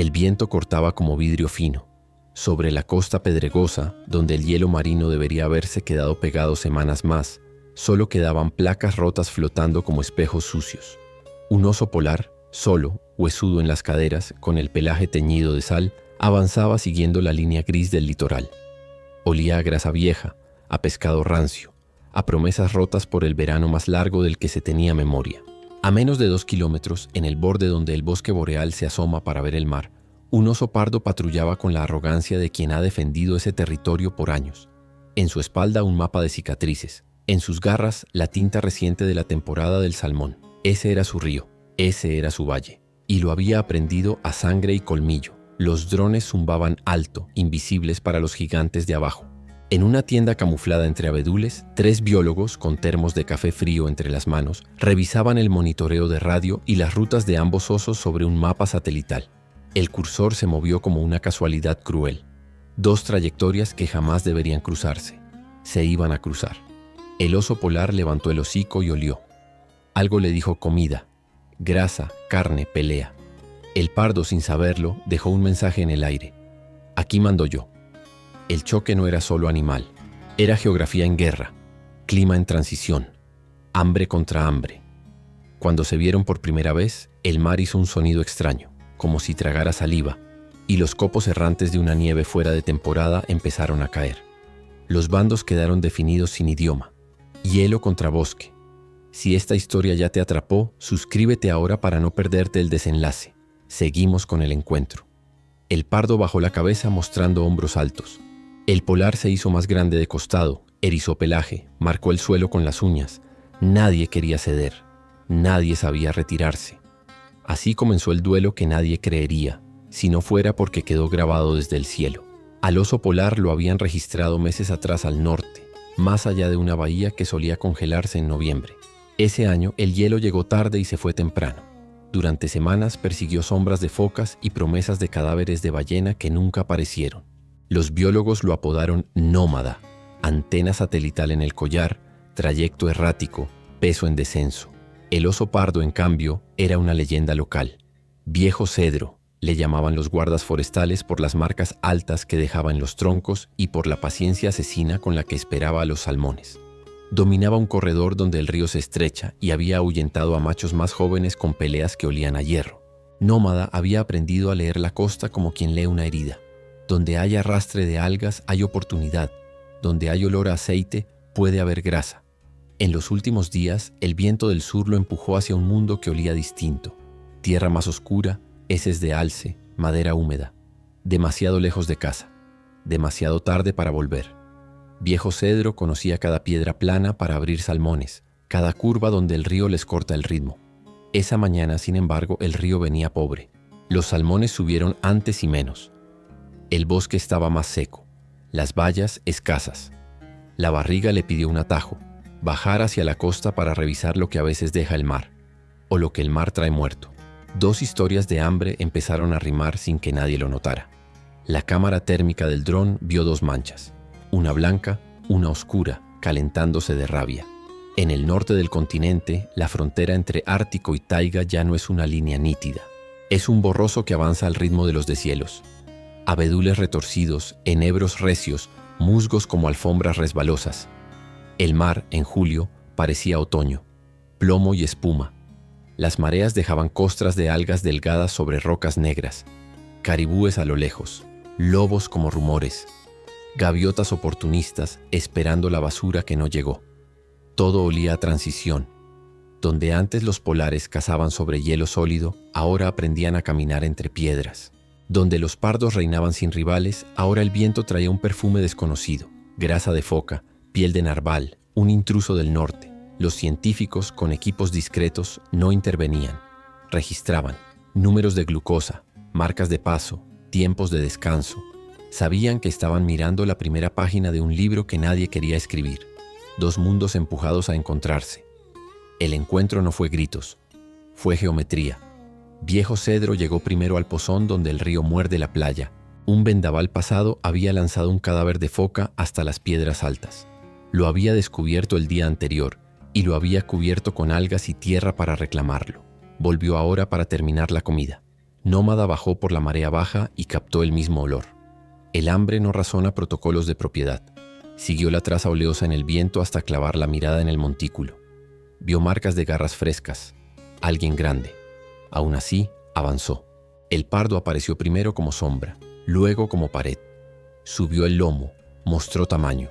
El viento cortaba como vidrio fino. Sobre la costa pedregosa, donde el hielo marino debería haberse quedado pegado semanas más, solo quedaban placas rotas flotando como espejos sucios. Un oso polar, solo, huesudo en las caderas, con el pelaje teñido de sal, avanzaba siguiendo la línea gris del litoral. Olía a grasa vieja, a pescado rancio, a promesas rotas por el verano más largo del que se tenía memoria. A menos de 2 kilómetros, en el borde donde el bosque boreal se asoma para ver el mar, un oso pardo patrullaba con la arrogancia de quien ha defendido ese territorio por años. En su espalda un mapa de cicatrices, en sus garras la tinta reciente de la temporada del salmón. Ese era su río, ese era su valle, y lo había aprendido a sangre y colmillo. Los drones zumbaban alto, invisibles para los gigantes de abajo. En una tienda camuflada entre abedules, 3 biólogos con termos de café frío entre las manos revisaban el monitoreo de radio y las rutas de ambos osos sobre un mapa satelital. El cursor se movió como una casualidad cruel. 2 trayectorias que jamás deberían cruzarse. Se iban a cruzar. El oso polar levantó el hocico y olió. Algo le dijo comida, grasa, carne, pelea. El pardo, sin saberlo, dejó un mensaje en el aire. Aquí mando yo. El choque no era solo animal. Era geografía en guerra, clima en transición, hambre contra hambre. Cuando se vieron por primera vez, el mar hizo un sonido extraño, como si tragara saliva, y los copos errantes de una nieve fuera de temporada empezaron a caer. Los bandos quedaron definidos sin idioma. Hielo contra bosque. Si esta historia ya te atrapó, suscríbete ahora para no perderte el desenlace. Seguimos con el encuentro. El pardo bajó la cabeza mostrando hombros altos. El polar se hizo más grande de costado, erizó pelaje, marcó el suelo con las uñas. Nadie quería ceder. Nadie sabía retirarse. Así comenzó el duelo que nadie creería, si no fuera porque quedó grabado desde el cielo. Al oso polar lo habían registrado meses atrás al norte, más allá de una bahía que solía congelarse en noviembre. Ese año el hielo llegó tarde y se fue temprano. Durante semanas persiguió sombras de focas y promesas de cadáveres de ballena que nunca aparecieron. Los biólogos lo apodaron nómada, antena satelital en el collar, trayecto errático, peso en descenso. El oso pardo, en cambio, era una leyenda local. Viejo cedro, le llamaban los guardas forestales por las marcas altas que dejaba en los troncos y por la paciencia asesina con la que esperaba a los salmones. Dominaba un corredor donde el río se estrecha y había ahuyentado a machos más jóvenes con peleas que olían a hierro. Nómada había aprendido a leer la costa como quien lee una herida. Donde hay arrastre de algas hay oportunidad. Donde hay olor a aceite puede haber grasa. En los últimos días, el viento del sur lo empujó hacia un mundo que olía distinto. Tierra más oscura, heces de alce, madera húmeda. Demasiado lejos de casa. Demasiado tarde para volver. Viejo cedro conocía cada piedra plana para abrir salmones, cada curva donde el río les corta el ritmo. Esa mañana, sin embargo, el río venía pobre. Los salmones subieron antes y menos. El bosque estaba más seco, las bayas escasas. La barriga le pidió un atajo, bajar hacia la costa para revisar lo que a veces deja el mar, o lo que el mar trae muerto. 2 historias de hambre empezaron a rimar sin que nadie lo notara. La cámara térmica del dron vio 2 manchas, una blanca, una oscura, calentándose de rabia. En el norte del continente, la frontera entre Ártico y taiga ya no es una línea nítida. Es un borroso que avanza al ritmo de los deshielos. Abedules retorcidos, enebros recios, musgos como alfombras resbalosas. El mar, en julio, parecía otoño, plomo y espuma. Las mareas dejaban costras de algas delgadas sobre rocas negras, caribúes a lo lejos, lobos como rumores, gaviotas oportunistas esperando la basura que no llegó. Todo olía a transición. Donde antes los polares cazaban sobre hielo sólido, ahora aprendían a caminar entre piedras. Donde los pardos reinaban sin rivales, ahora el viento traía un perfume desconocido, grasa de foca, piel de narval, un intruso del norte. Los científicos, con equipos discretos, no intervenían. Registraban números de glucosa, marcas de paso, tiempos de descanso. Sabían que estaban mirando la primera página de un libro que nadie quería escribir. 2 mundos empujados a encontrarse. El encuentro no fue gritos, fue geometría. Viejo cedro llegó primero al pozón donde el río muerde la playa. Un vendaval pasado había lanzado un cadáver de foca hasta las piedras altas. Lo había descubierto el día anterior y lo había cubierto con algas y tierra para reclamarlo. Volvió ahora para terminar la comida. Nómada bajó por la marea baja y captó el mismo olor. El hambre no razona protocolos de propiedad. Siguió la traza oleosa en el viento hasta clavar la mirada en el montículo. Vio marcas de garras frescas. Alguien grande. Aún así, avanzó. El pardo apareció primero como sombra, luego como pared. Subió el lomo, mostró tamaño.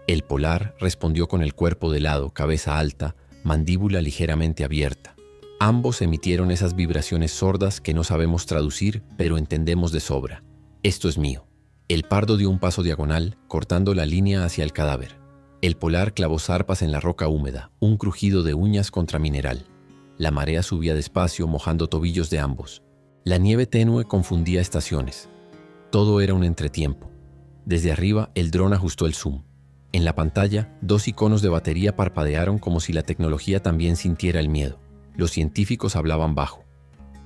El polar respondió con el cuerpo de lado, cabeza alta, mandíbula ligeramente abierta. Ambos emitieron esas vibraciones sordas que no sabemos traducir, pero entendemos de sobra. Esto es mío. El pardo dio un paso diagonal, cortando la línea hacia el cadáver. El polar clavó zarpas en la roca húmeda, un crujido de uñas contra mineral. La marea subía despacio, mojando tobillos de ambos. La nieve tenue confundía estaciones. Todo era un entretiempo. Desde arriba, el dron ajustó el zoom. En la pantalla, 2 iconos de batería parpadearon como si la tecnología también sintiera el miedo. Los científicos hablaban bajo.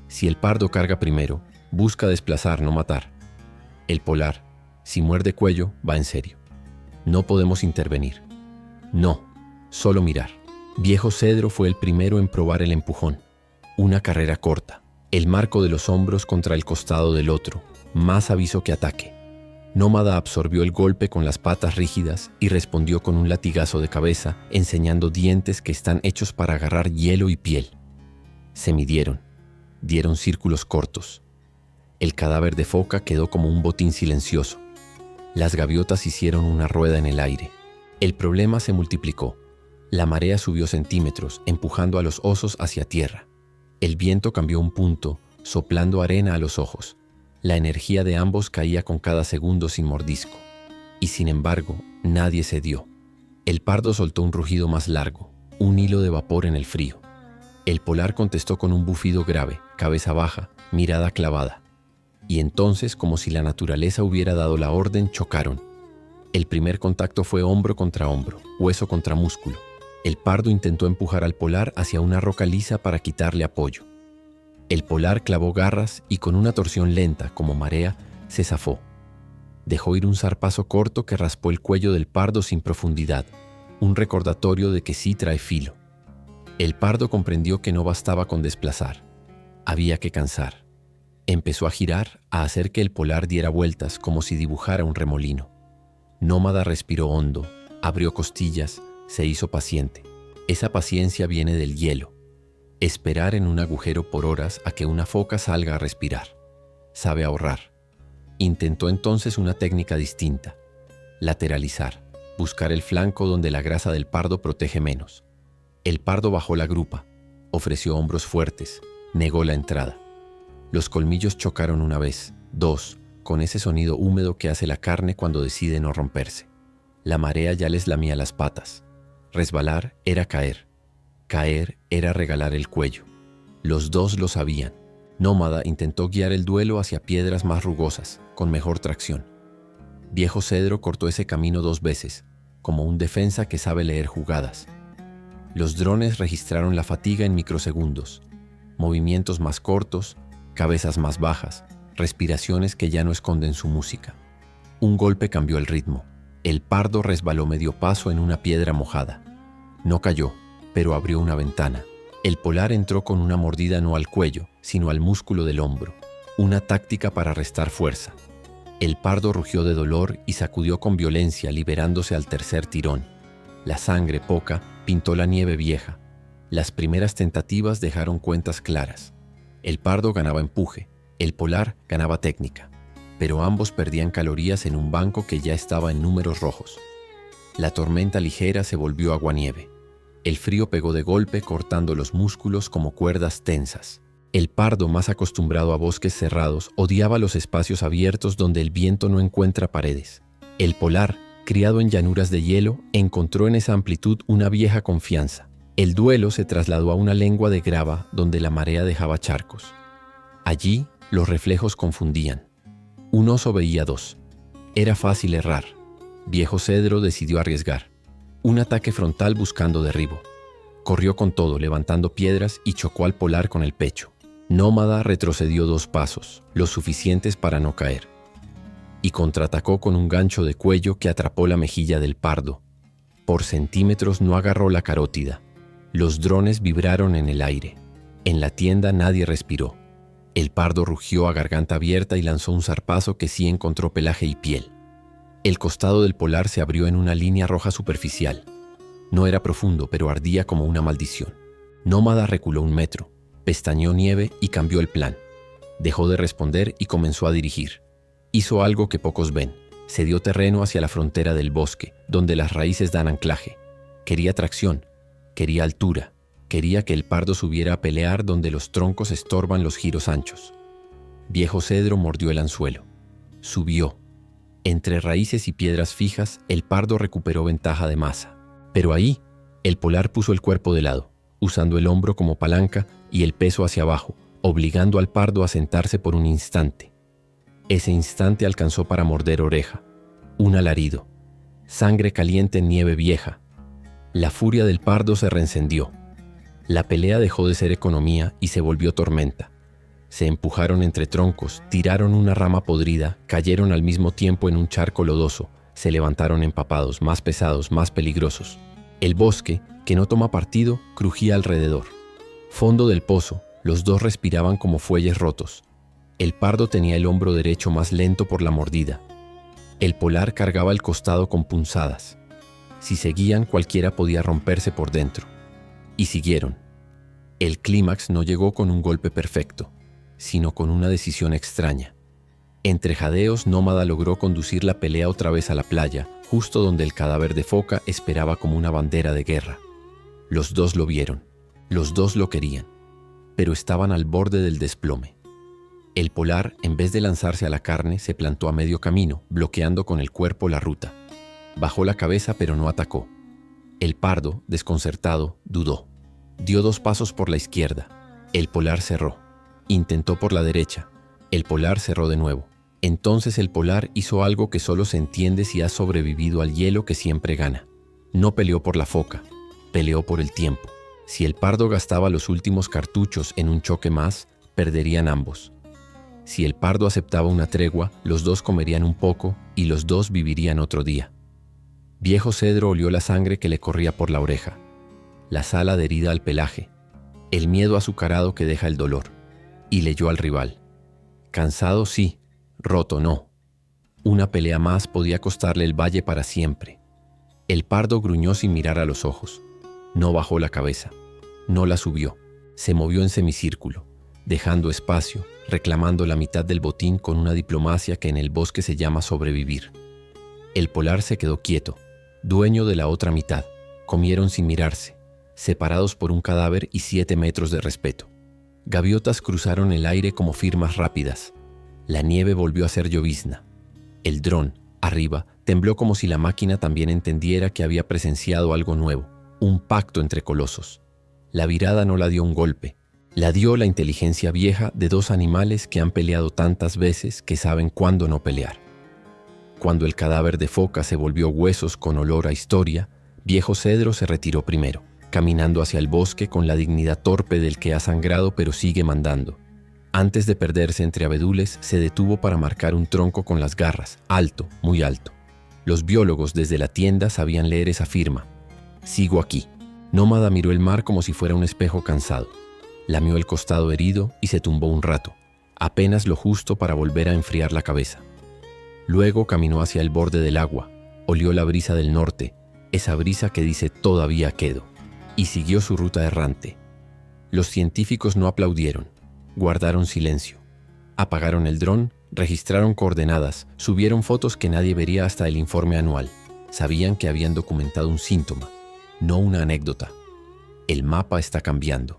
Si el pardo carga primero, busca desplazar, no matar. El polar, si muerde cuello, va en serio. No podemos intervenir. No, solo mirar. Viejo Cedro fue el primero en probar el empujón. Una carrera corta. El marco de los hombros contra el costado del otro. Más aviso que ataque. Nómada absorbió el golpe con las patas rígidas y respondió con un latigazo de cabeza, enseñando dientes que están hechos para agarrar hielo y piel. Se midieron. Dieron círculos cortos. El cadáver de foca quedó como un botín silencioso. Las gaviotas hicieron una rueda en el aire. El problema se multiplicó. La marea subió centímetros, empujando a los osos hacia tierra. El viento cambió un punto, soplando arena a los ojos. La energía de ambos caía con cada segundo sin mordisco. Y sin embargo, nadie cedió. El pardo soltó un rugido más largo, un hilo de vapor en el frío. El polar contestó con un bufido grave, cabeza baja, mirada clavada. Y entonces, como si la naturaleza hubiera dado la orden, chocaron. El primer contacto fue hombro contra hombro, hueso contra músculo. El pardo intentó empujar al polar hacia una roca lisa para quitarle apoyo. El polar clavó garras y con una torsión lenta, como marea, se zafó. Dejó ir un zarpazo corto que raspó el cuello del pardo sin profundidad, un recordatorio de que sí trae filo. El pardo comprendió que no bastaba con desplazar. Había que cansar. Empezó a girar, a hacer que el polar diera vueltas como si dibujara un remolino. Nómada respiró hondo, abrió costillas, se hizo paciente. Esa paciencia viene del hielo. Esperar en un agujero por horas a que una foca salga a respirar. Sabe ahorrar. Intentó entonces una técnica distinta. Lateralizar, buscar el flanco donde la grasa del pardo protege menos. El pardo bajó la grupa, ofreció hombros fuertes, negó la entrada. Los colmillos chocaron una vez, 2, con ese sonido húmedo que hace la carne cuando decide no romperse. La marea ya les lamía las patas. Resbalar era caer. Caer era regalar el cuello. Los dos lo sabían. Nómada intentó guiar el duelo hacia piedras más rugosas, con mejor tracción. Viejo Cedro cortó ese camino 2 veces, como un defensa que sabe leer jugadas. Los drones registraron la fatiga en microsegundos. Movimientos más cortos, cabezas más bajas, respiraciones que ya no esconden su música. Un golpe cambió el ritmo. El pardo resbaló medio paso en una piedra mojada. No cayó, pero abrió una ventana. El polar entró con una mordida no al cuello, sino al músculo del hombro. Una táctica para restar fuerza. El pardo rugió de dolor y sacudió con violencia, liberándose al tercer tirón. La sangre, poca, pintó la nieve vieja. Las primeras tentativas dejaron cuentas claras. El pardo ganaba empuje, el polar ganaba técnica, pero ambos perdían calorías en un banco que ya estaba en números rojos. La tormenta ligera se volvió aguanieve. El frío pegó de golpe, cortando los músculos como cuerdas tensas. El pardo, más acostumbrado a bosques cerrados, odiaba los espacios abiertos donde el viento no encuentra paredes. El polar, criado en llanuras de hielo, encontró en esa amplitud una vieja confianza. El duelo se trasladó a una lengua de grava donde la marea dejaba charcos. Allí, los reflejos confundían. Un oso veía 2. Era fácil errar. Viejo Cedro decidió arriesgar. Un ataque frontal buscando derribo. Corrió con todo, levantando piedras y chocó al polar con el pecho. Nómada retrocedió 2 pasos, lo suficientes para no caer. Y contraatacó con un gancho de cuello que atrapó la mejilla del pardo. Por centímetros no agarró la carótida. Los drones vibraron en el aire. En la tienda nadie respiró. El pardo rugió a garganta abierta y lanzó un zarpazo que sí encontró pelaje y piel. El costado del polar se abrió en una línea roja superficial. No era profundo, pero ardía como una maldición. Nómada reculó 1 metro, pestañeó nieve y cambió el plan. Dejó de responder y comenzó a dirigir. Hizo algo que pocos ven. Se dio terreno hacia la frontera del bosque, donde las raíces dan anclaje. Quería tracción, quería altura, quería que el pardo subiera a pelear donde los troncos estorban los giros anchos. Viejo Cedro mordió el anzuelo. Subió. Entre raíces y piedras fijas, el pardo recuperó ventaja de masa. Pero ahí, el polar puso el cuerpo de lado, usando el hombro como palanca y el peso hacia abajo, obligando al pardo a sentarse por un instante. Ese instante alcanzó para morder oreja. Un alarido. Sangre caliente en nieve vieja. La furia del pardo se reencendió. La pelea dejó de ser economía y se volvió tormenta. Se empujaron entre troncos, tiraron una rama podrida, cayeron al mismo tiempo en un charco lodoso, se levantaron empapados, más pesados, más peligrosos. El bosque, que no toma partido, crujía alrededor. Fondo del pozo, los dos respiraban como fuelles rotos. El pardo tenía el hombro derecho más lento por la mordida. El polar cargaba el costado con punzadas. Si seguían, cualquiera podía romperse por dentro. Y siguieron. El clímax no llegó con un golpe perfecto, sino con una decisión extraña. Entre jadeos, Nómada logró conducir la pelea otra vez a la playa, justo donde el cadáver de foca esperaba como una bandera de guerra. Los dos lo vieron, los dos lo querían, pero estaban al borde del desplome. El polar, en vez de lanzarse a la carne, se plantó a medio camino, bloqueando con el cuerpo la ruta. Bajó la cabeza pero no atacó. El pardo, desconcertado, dudó. Dio 2 pasos por la izquierda. El polar cerró. Intentó por la derecha. El polar cerró de nuevo. Entonces el polar hizo algo que solo se entiende si ha sobrevivido al hielo que siempre gana. No peleó por la foca, peleó por el tiempo. Si el pardo gastaba los últimos cartuchos en un choque más, perderían ambos. Si el pardo aceptaba una tregua, los dos comerían un poco y los dos vivirían otro día. Viejo Cedro olió la sangre que le corría por la oreja, la sal adherida al pelaje, el miedo azucarado que deja el dolor, y leyó al rival. Cansado sí, roto no. Una pelea más podía costarle el valle para siempre. El pardo gruñó sin mirar a los ojos. No bajó la cabeza, no la subió, se movió en semicírculo, dejando espacio, reclamando la mitad del botín con una diplomacia que en el bosque se llama sobrevivir. El polar se quedó quieto, dueño de la otra mitad. Comieron sin mirarse, separados por un cadáver y 7 metros de respeto. Gaviotas cruzaron el aire como firmas rápidas. La nieve volvió a ser llovizna. El dron, arriba, tembló como si la máquina también entendiera que había presenciado algo nuevo, un pacto entre colosos. La virada no la dio un golpe, la dio la inteligencia vieja de 2 animales que han peleado tantas veces que saben cuándo no pelear. Cuando el cadáver de foca se volvió huesos con olor a historia, Viejo Cedro se retiró primero, caminando hacia el bosque con la dignidad torpe del que ha sangrado pero sigue mandando. Antes de perderse entre abedules, se detuvo para marcar un tronco con las garras, alto, muy alto. Los biólogos desde la tienda sabían leer esa firma. Sigo aquí. Nómada miró el mar como si fuera un espejo cansado. Lamió el costado herido y se tumbó un rato, apenas lo justo para volver a enfriar la cabeza. Luego caminó hacia el borde del agua, olió la brisa del norte, esa brisa que dice todavía quedo, y siguió su ruta errante. Los científicos no aplaudieron, guardaron silencio. Apagaron el dron, registraron coordenadas, subieron fotos que nadie vería hasta el informe anual. Sabían que habían documentado un síntoma, no una anécdota. El mapa está cambiando.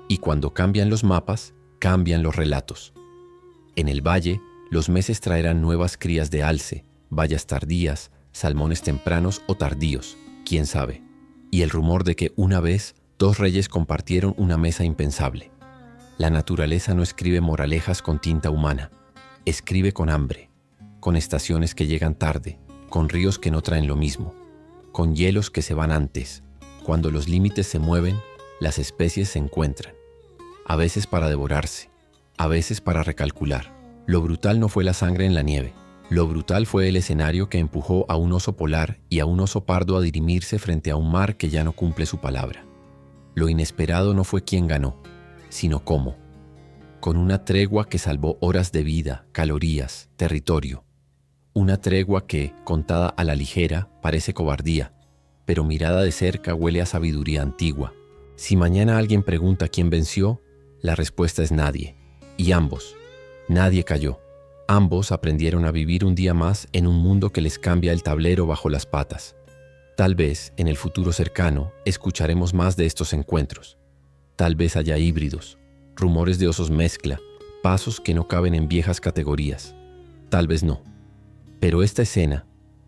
Y cuando cambian los mapas, cambian los relatos. En el valle, los meses traerán nuevas crías de alce, bayas tardías, salmones tempranos o tardíos, quién sabe. Y el rumor de que una vez 2 reyes compartieron una mesa impensable. La naturaleza no escribe moralejas con tinta humana, escribe con hambre, con estaciones que llegan tarde, con ríos que no traen lo mismo, con hielos que se van antes. Cuando los límites se mueven, las especies se encuentran. A veces para devorarse, a veces para recalcular. Lo brutal no fue la sangre en la nieve. Lo brutal fue el escenario que empujó a un oso polar y a un oso pardo a dirimirse frente a un mar que ya no cumple su palabra. Lo inesperado no fue quién ganó, sino cómo. con una tregua que salvó horas de vida, calorías, territorio. Una tregua que, contada a la ligera, parece cobardía, pero mirada de cerca huele a sabiduría antigua. Si mañana alguien pregunta quién venció, la respuesta es nadie. Y ambos. Nadie cayó. Ambos aprendieron a vivir un día más en un mundo que les cambia el tablero bajo las patas. Tal vez, en el futuro cercano, escucharemos más de estos encuentros. Tal vez haya híbridos, rumores de osos mezcla, pasos que no caben en viejas categorías. Tal vez no. Pero esta escena,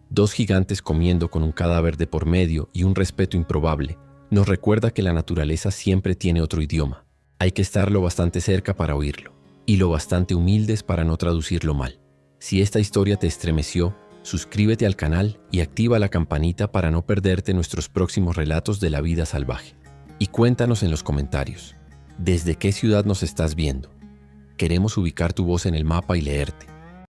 dos gigantes comiendo con un cadáver de por medio y un respeto improbable, nos recuerda que la naturaleza siempre tiene otro idioma. Hay que estar lo bastante cerca para oírlo, y lo bastante humildes para no traducirlo mal. Si esta historia te estremeció, suscríbete al canal y activa la campanita para no perderte nuestros próximos relatos de la vida salvaje. Y cuéntanos en los comentarios, ¿desde qué ciudad nos estás viendo? Queremos ubicar tu voz en el mapa y leerte.